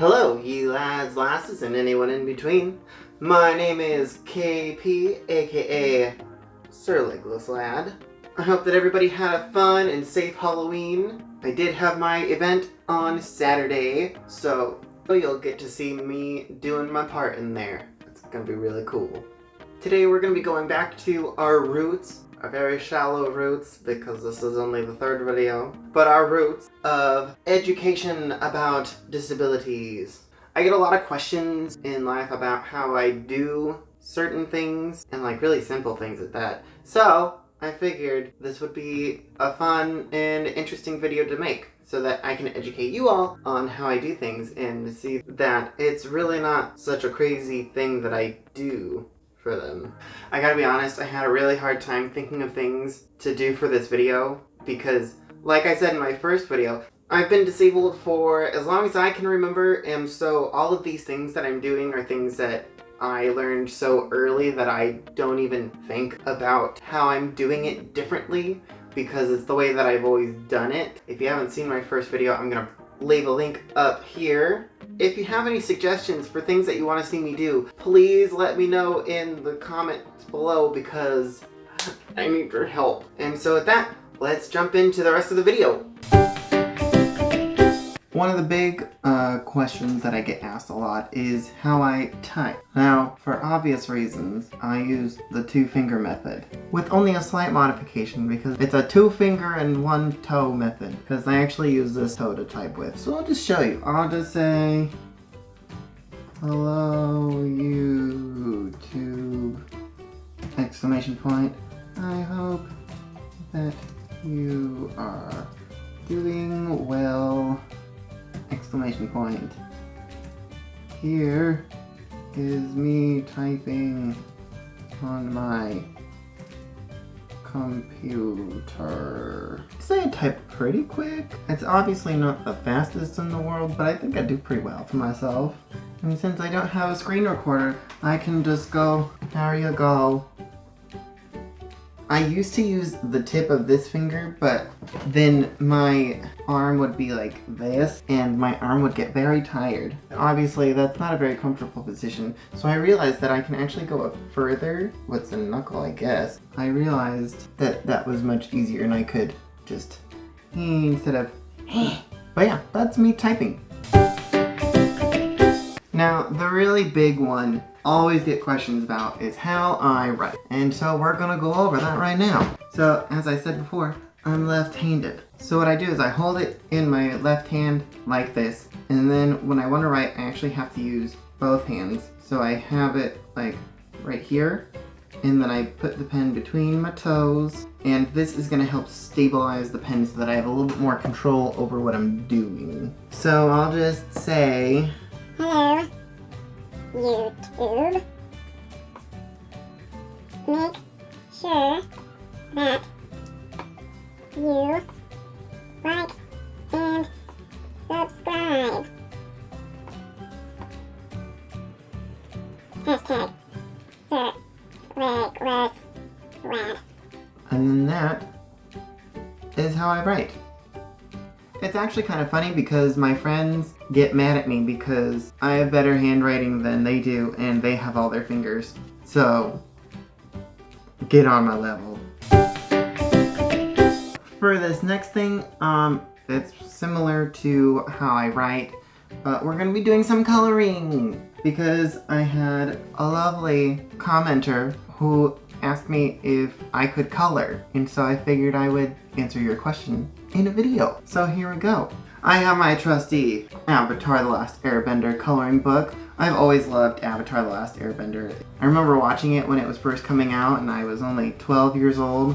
Hello, ye lads, lasses, and anyone in between. My name is KP, aka Sir Legless Lad. I hope that everybody had a fun and safe Halloween. I did have my event on Saturday, so you'll get to see me doing my part in there. It's gonna be really cool. Today we're gonna be going back to our roots, our very shallow roots, because this is only the third video, but our roots of education about disabilities. I get a lot of questions in life about how I do certain things, and like really simple things at that. So I figured this would be a fun and interesting video to make so that I can educate you all on how I do things and see that it's really not such a crazy thing that I do for them. I gotta be honest, I had a really hard time thinking of things to do for this video because, like I said in my first video, I've been disabled for as long as I can remember, and so all of these things that I'm doing are things that I learned so early that I don't even think about how I'm doing it differently because it's the way that I've always done it. If you haven't seen my first video, I'm gonna leave a link up here. If you have any suggestions for things that you want to see me do, please let me know in the comments below because I need your help. And so with that, let's jump into the rest of the video. One of the big questions that I get asked a lot is how I type. Now, for obvious reasons, I use the 2-finger method with only a slight modification because it's a 2-finger and 1-toe method because I actually use this toe to type with. So I'll just show you. I'll just say, hello YouTube, exclamation point. I hope that you are doing well. Exclamation point. Here is me typing on my computer. I'd say I type pretty quick. It's obviously not the fastest in the world, but I think I do pretty well for myself. And since I don't have a screen recorder, I can just go, there you go. I used to use the tip of this finger, but then my arm would be like this, and my arm would get very tired. Obviously, that's not a very comfortable position, so I realized that I can actually go up further with the knuckle, I guess. I realized that that was much easier, and I could just, instead of, but yeah, that's me typing. Now, the really big one always get questions about is how I write. And so we're gonna go over that right now. So as I said before, I'm left-handed. So what I do is I hold it in my left hand like this, and then when I want to write, I actually have to use both hands. So I have it like right here, and then I put the pen between my toes, and this is gonna help stabilize the pen so that I have a little bit more control over what I'm doing. So I'll just say, hello, YouTube. Make sure that you like and subscribe. Hashtag Sir Legless Lad. and then that is how I write. It's actually kind of funny because my friends get mad at me because I have better handwriting than they do and they have all their fingers. So, get on my level. For this next thing, it's similar to how I write, but we're going to be doing some coloring because I had a lovely commenter who asked me if I could color, and so I figured I would answer your question in a video. So here we go. I have my trusty Avatar: The Last Airbender coloring book. I've always loved Avatar: The Last Airbender. I remember watching it when it was first coming out and I was only 12 years old,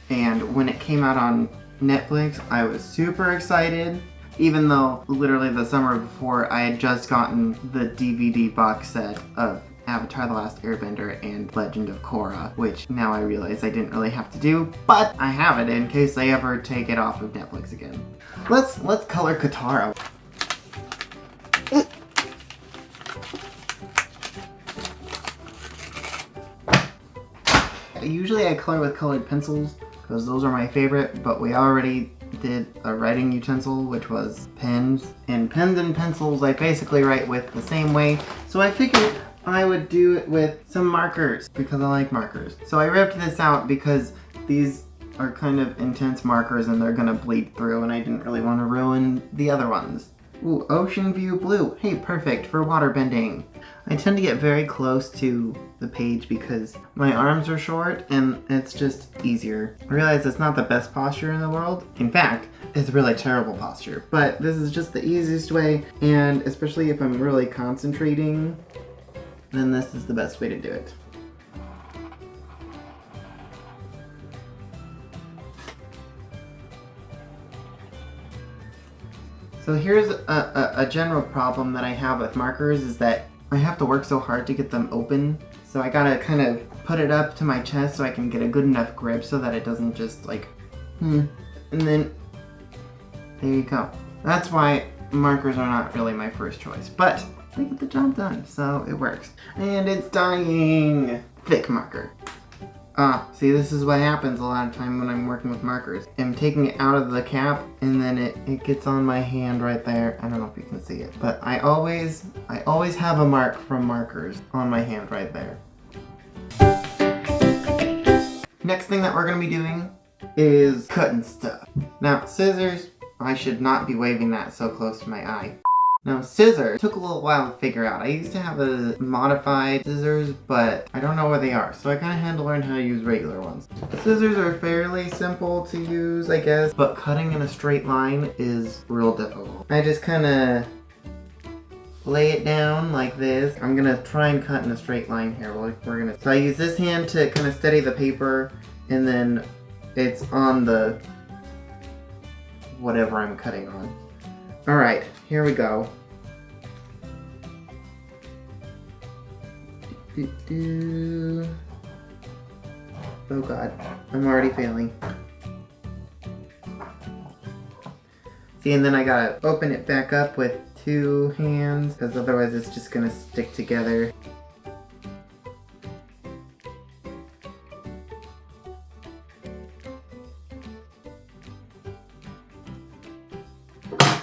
and when it came out on Netflix I was super excited, even though literally the summer before I had just gotten the DVD box set of Avatar: The Last Airbender and Legend of Korra, which now I realize I didn't really have to do, but I have it in case they ever take it off of Netflix again. Let's color Katara. Usually I color with colored pencils because those are my favorite, but we already did a writing utensil, which was pens. And pens and pencils I basically write with the same way. So I figured I would do it with some markers because I like markers. So I ripped this out because these are kind of intense markers and they're gonna bleed through, and I didn't really want to ruin the other ones. Ooh, ocean view blue. Hey, perfect for water bending. I tend to get very close to the page because my arms are short and it's just easier. I realize it's not the best posture in the world. In fact, it's really terrible posture, but this is just the easiest way, and especially if I'm really concentrating, then this is the best way to do it. So here's a general problem that I have with markers is that I have to work so hard to get them open. So I gotta kind of put it up to my chest so I can get a good enough grip so that it doesn't just like, and then there you go. That's why markers are not really my first choice, but they get the job done, so it works. And it's dying! Thick marker. See, this is what happens a lot of time when I'm working with markers. I'm taking it out of the cap and then it gets on my hand right there. I don't know if you can see it, but I always have a mark from markers on my hand right there. Next thing that we're gonna be doing is cutting stuff. Now, scissors, I should not be waving that so close to my eye. Now, scissors took a little while to figure out. I used to have a modified scissors, but I don't know where they are, so I kind of had to learn how to use regular ones. Scissors are fairly simple to use, I guess, but cutting in a straight line is real difficult. I just kind of lay it down like this. I'm gonna try and cut in a straight line here. So I use this hand to kind of steady the paper, and then it's on the whatever I'm cutting on. All right, here we go. Oh God, I'm already failing. See, and then I gotta open it back up with two hands, because otherwise it's just gonna stick together.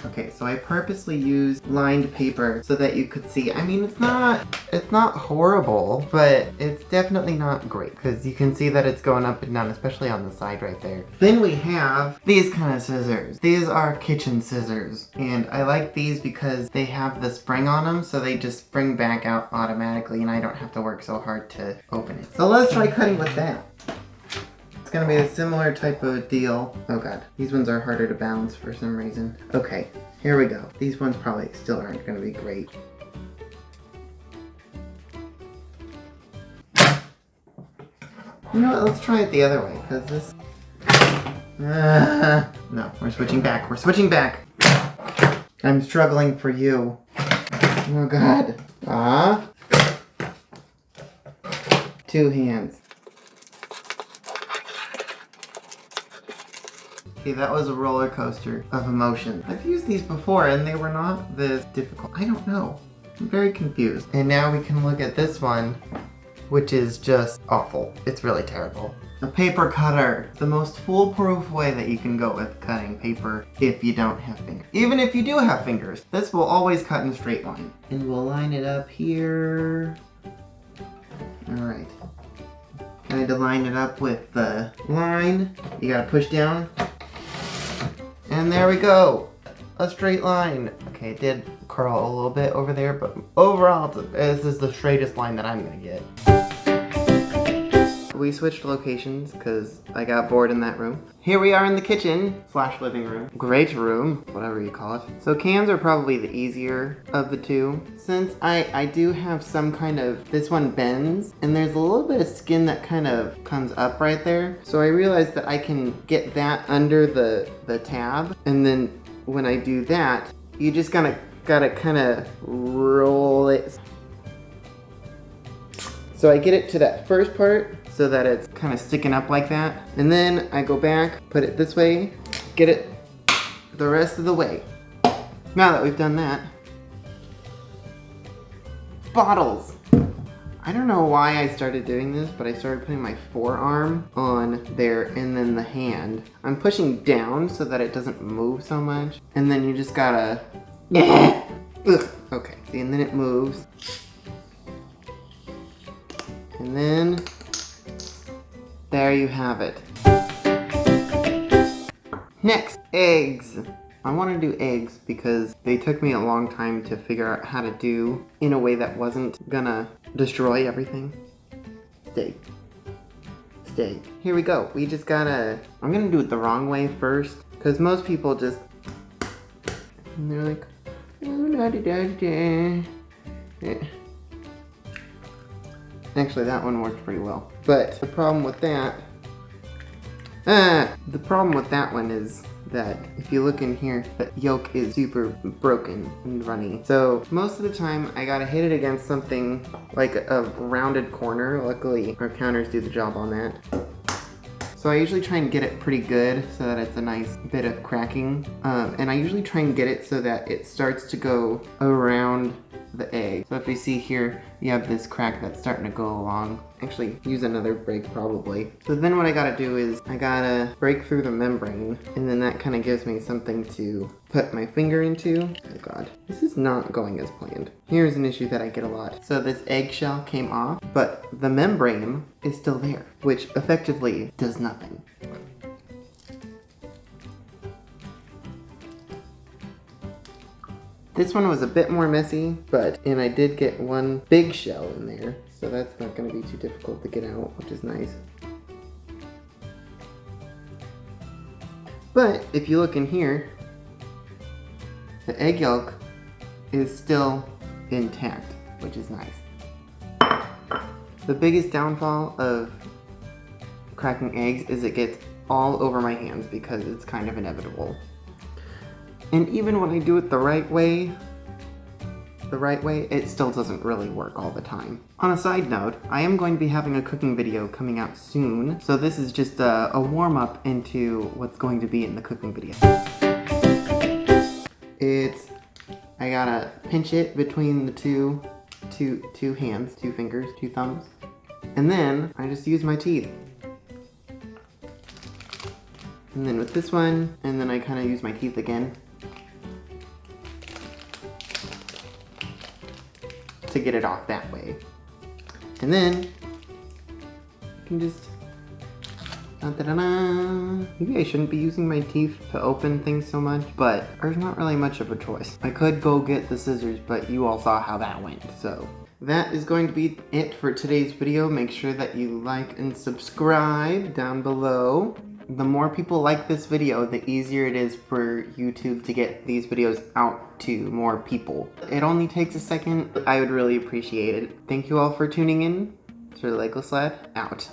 Okay, so I purposely used lined paper so that you could see. I mean, it's not horrible, but it's definitely not great because you can see that it's going up and down, especially on the side right there. Then we have these kind of scissors. These are kitchen scissors, and I like these because they have the spring on them, so they just spring back out automatically, and I don't have to work so hard to open it. So let's try cutting with that. Gonna be a similar type of deal. Oh God, these ones are harder to balance for some reason. Okay, here we go. These ones probably still aren't gonna be great. You know what, let's try it the other way, because this... no, we're switching back. We're switching back. I'm struggling for you. Oh God. Two hands. Okay, that was a roller coaster of emotion. I've used these before and they were not this difficult. I don't know. I'm very confused. And now we can look at this one, which is just awful. It's really terrible. A paper cutter. The most foolproof way that you can go with cutting paper if you don't have fingers. Even if you do have fingers, this will always cut in a straight line. And we'll line it up here. All right. Kind of line it up with the line. You gotta push down. And there we go, a straight line. Okay, it did curl a little bit over there, but overall, this is the straightest line that I'm gonna get. We switched locations because I got bored in that room. Here we are in the kitchen / living room. Great room, whatever you call it. So cans are probably the easier of the two. Since I do have some kind of, this one bends, and there's a little bit of skin that kind of comes up right there. So I realized that I can get that under the tab, and then when I do that, you just gotta kind of roll it. So I get it to that first part, so that it's kind of sticking up like that. And then I go back, put it this way, get it the rest of the way. Now that we've done that, bottles. I don't know why I started doing this, but I started putting my forearm on there and then the hand. I'm pushing down so that it doesn't move so much. And then you just gotta, ugh, okay, see, and then it moves. And then, there you have it. Next, eggs. I want to do eggs because they took me a long time to figure out how to do in a way that wasn't gonna destroy everything. Stay. Stay. Here we go. We just gotta, I'm gonna do it the wrong way first because most people just, and they're like, oh, da-da-da-da. Yeah. Actually, that one worked pretty well. But the problem with that, one is that if you look in here, the yolk is super broken and runny. So most of the time I gotta hit it against something like a rounded corner. Luckily our counters do the job on that. So I usually try and get it pretty good so that it's a nice bit of cracking. And I usually try and get it so that it starts to go around the egg. So if you see here, you have this crack that's starting to go along. Actually, use another break probably. So then what I gotta do is I gotta break through the membrane, and then that kind of gives me something to put my finger into. Oh god, this is not going as planned. Here's an issue that I get a lot. So this eggshell came off, but the membrane is still there, which effectively does nothing. This one was a bit more messy, and I did get one big shell in there, so that's not going to be too difficult to get out, which is nice. But if you look in here, the egg yolk is still intact, which is nice. The biggest downfall of cracking eggs is it gets all over my hands because it's kind of inevitable. And even when I do it the right way, it still doesn't really work all the time. On a side note, I am going to be having a cooking video coming out soon, so this is just a warm-up into what's going to be in the cooking video. I gotta pinch it between the two hands, 2 fingers, 2 thumbs, and then I just use my teeth. And then with this one, and then I kind of use my teeth again to get it off that way. And then you can just maybe I shouldn't be using my teeth to open things so much, but there's not really much of a choice. I could go get the scissors, but you all saw how that went. So that is going to be it for today's video. Make sure that you like and subscribe down below. The more people like this video, the easier it is for YouTube to get these videos out to more people. It only takes a second. I would really appreciate it. Thank you all for tuning in. Sir Legless Lad, out.